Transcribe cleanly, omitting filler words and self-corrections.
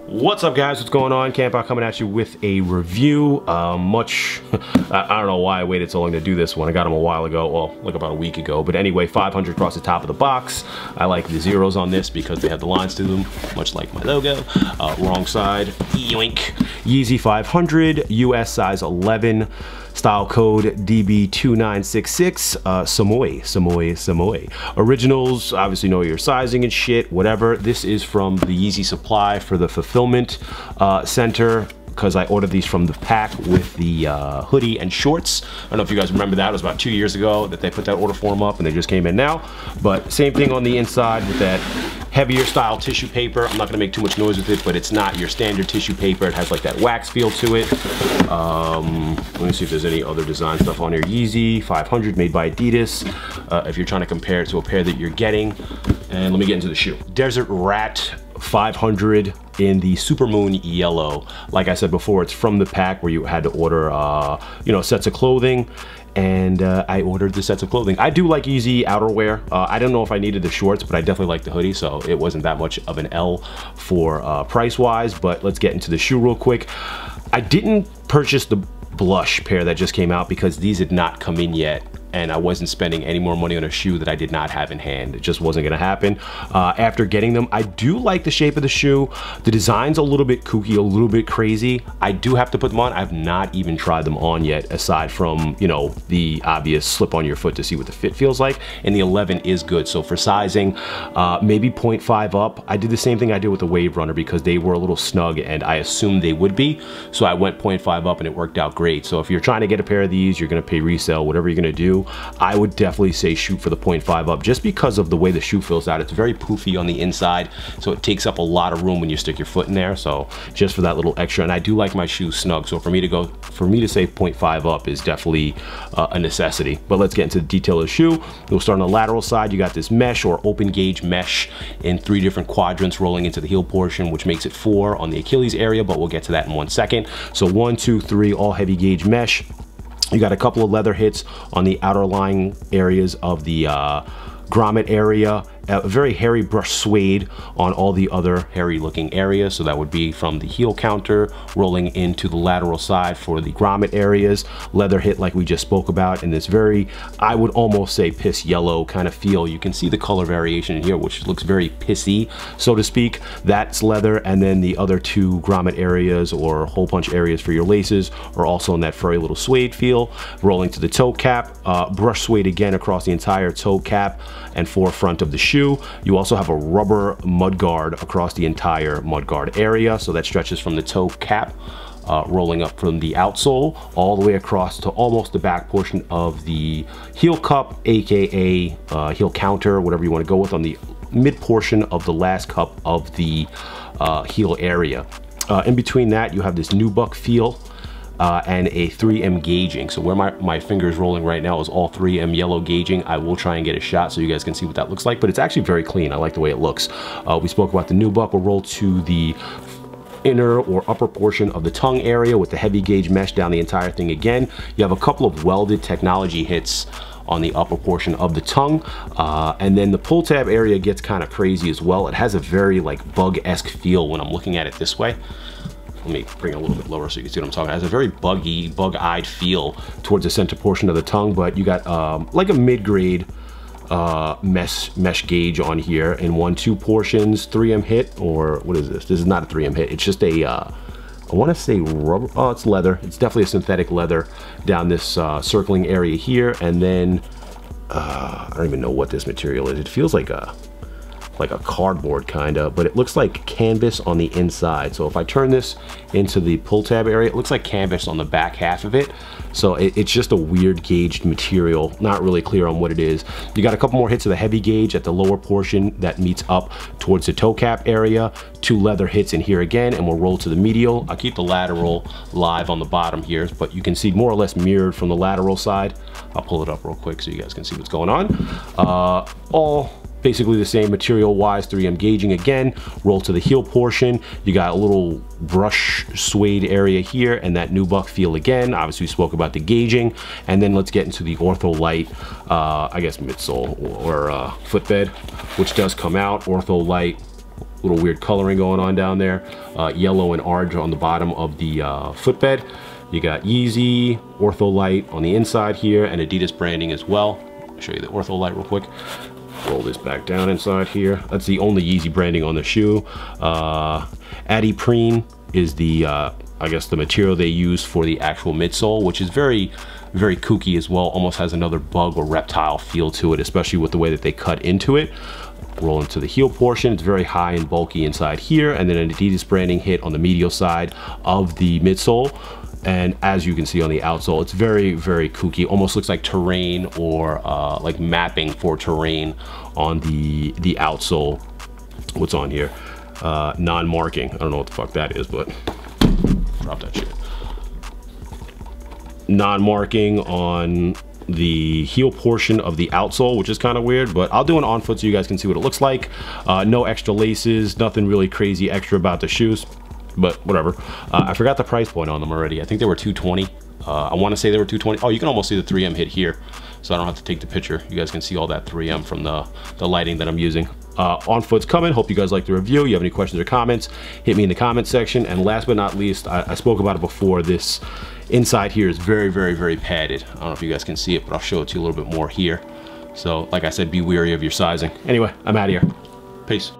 What's up, guys? What's going on? Camp out coming at you with a review. I don't know why I waited so long to do this one. I got them a while ago, well, like about a week ago. But anyway, 500 across the top of the box. I like the zeros on this because they have the lines to them, much like my logo. Wrong side, yoink. Yeezy 500, US size 11. Style code DB2966, Samoy. Originals, obviously know your sizing and shit, whatever. This is from the Yeezy Supply for the fulfillment center, because I ordered these from the pack with the hoodie and shorts. I don't know if you guys remember that. It was about 2 years ago that they put that order form up and they just came in now. But same thing on the inside with that heavier style tissue paper. I'm not gonna make too much noise with it, but it's not your standard tissue paper. It has like that wax feel to it. Let me see if there's any other design stuff on here. Yeezy 500 made by Adidas. If you're trying to compare it to a pair that you're getting. And let me get into the shoe. Desert Rat 500 in the Supermoon yellow. Like I said before, it's from the pack where you had to order, sets of clothing. And I ordered the sets of clothing. I do like Yeezy outerwear. I don't know if I needed the shorts, but I definitely like the hoodie, so it wasn't that much of an L for price-wise, but let's get into the shoe real quick. I didn't purchase the blush pair that just came out because these had not come in yet, and I wasn't spending any more money on a shoe that I did not have in hand. It just wasn't gonna happen. After getting them, I do like the shape of the shoe. The design's a little bit kooky, a little bit crazy. I do have to put them on. I've not even tried them on yet, aside from, the obvious slip on your foot to see what the fit feels like. And the 11 is good. So for sizing, maybe 0.5 up. I did the same thing I did with the Wave Runner because they were a little snug and I assumed they would be. So I went 0.5 up and it worked out great. So if you're trying to get a pair of these, you're gonna pay resale, whatever you're gonna do, I would definitely say shoot for the 0.5 up just because of the way the shoe fills out. It's very poofy on the inside, so it takes up a lot of room when you stick your foot in there. So just for that little extra, and I do like my shoes snug. So for me to say 0.5 up is definitely a necessity. But let's get into the detail of the shoe. We'll start on the lateral side. You got this mesh or open gauge mesh in 3 different quadrants rolling into the heel portion, which makes it 4 on the Achilles area, but we'll get to that in 1 second. So 1, 2, 3, all heavy gauge mesh. You got a couple of leather hits on the outer lying areas of the grommet area. A very hairy brush suede on all the other hairy looking areas. So that would be from the heel counter rolling into the lateral side for the grommet areas. Leather hit like we just spoke about in this very, I would almost say piss yellow kind of feel. You can see the color variation here, which looks very pissy, so to speak. That's leather. And then the other 2 grommet areas or hole punch areas for your laces are also in that furry little suede feel. Rolling to the toe cap, brush suede again across the entire toe cap and forefront of the shoe. You also have a rubber mudguard across the entire mudguard area. So that stretches from the toe cap, rolling up from the outsole all the way across to almost the back portion of the heel cup, AKA heel counter, whatever you want to go with, on the mid portion of the last cup of the heel area. In between that, you have this nubuck feel. And a 3M gauging. So where my finger is rolling right now is all 3M yellow gauging. I will try and get a shot so you guys can see what that looks like, but it's actually very clean. I like the way it looks. We spoke about the nubuck. We'll roll to the inner or upper portion of the tongue area with the heavy gauge mesh down the entire thing again. You have a couple of welded technology hits on the upper portion of the tongue. And then the pull tab area gets kind of crazy as well. It has a very like bug-esque feel when I'm looking at it this way. Let me bring it a little bit lower so you can see what I'm talking about. It has a very bug-eyed feel towards the center portion of the tongue, but you got like a mid-grade mesh gauge on here in 1, 2 portions, 3M hit, or what is this? This is not a 3M hit. It's just a, I want to say rubber. Oh, it's leather. It's definitely a synthetic leather down this circling area here. And then, I don't even know what this material is. It feels like a cardboard kinda, but it looks like canvas on the inside. So if I turn this into the pull tab area, it looks like canvas on the back half of it. So it's just a weird gauged material, not really clear on what it is. You got a couple more hits of the heavy gauge at the lower portion that meets up towards the toe cap area. 2 leather hits in here again, and we'll roll to the medial. I'll keep the lateral live on the bottom here, but you can see more or less mirrored from the lateral side. I'll pull it up real quick so you guys can see what's going on. All basically the same material wise, 3M gauging again. Roll to the heel portion. You got a little brush suede area here and that nubuck feel again. Obviously we spoke about the gauging, and then let's get into the Ortho Light, I guess midsole or footbed, which does come out. Ortho Light little weird coloring going on down there. Yellow and orange on the bottom of the footbed. You got Yeezy, Ortholite on the inside here, and Adidas branding as well. I'll show you the Ortholite real quick. Roll this back down inside here. That's the only Yeezy branding on the shoe. Adiprene is the, I guess, the material they use for the actual midsole, which is very, very kooky as well. Almost has another bug or reptile feel to it, especially with the way that they cut into it. Roll into the heel portion. It's very high and bulky inside here, and then an Adidas branding hit on the medial side of the midsole. And as you can see on the outsole, it's very, very kooky. Almost looks like terrain or like mapping for terrain on the outsole. What's on here? Non-marking. I don't know what the fuck that is, but drop that shit. Non-marking on the heel portion of the outsole, which is kind of weird, but I'll do an on foot so you guys can see what it looks like. No extra laces, nothing really crazy extra about the shoes, but whatever. I forgot the price point on them already. I think they were $220. I want to say they were $220. Oh, you can almost see the 3M hit here, so I don't have to take the picture. You guys can see all that 3M from the lighting that I'm using. On foot's coming. Hope you guys like the review. You have any questions or comments, hit me in the comment section. And last but not least, I spoke about it before, this inside here is very, very, very padded. I don't know if you guys can see it, but I'll show it to you a little bit more here. So like I said, be wary of your sizing. Anyway, I'm out of here. Peace.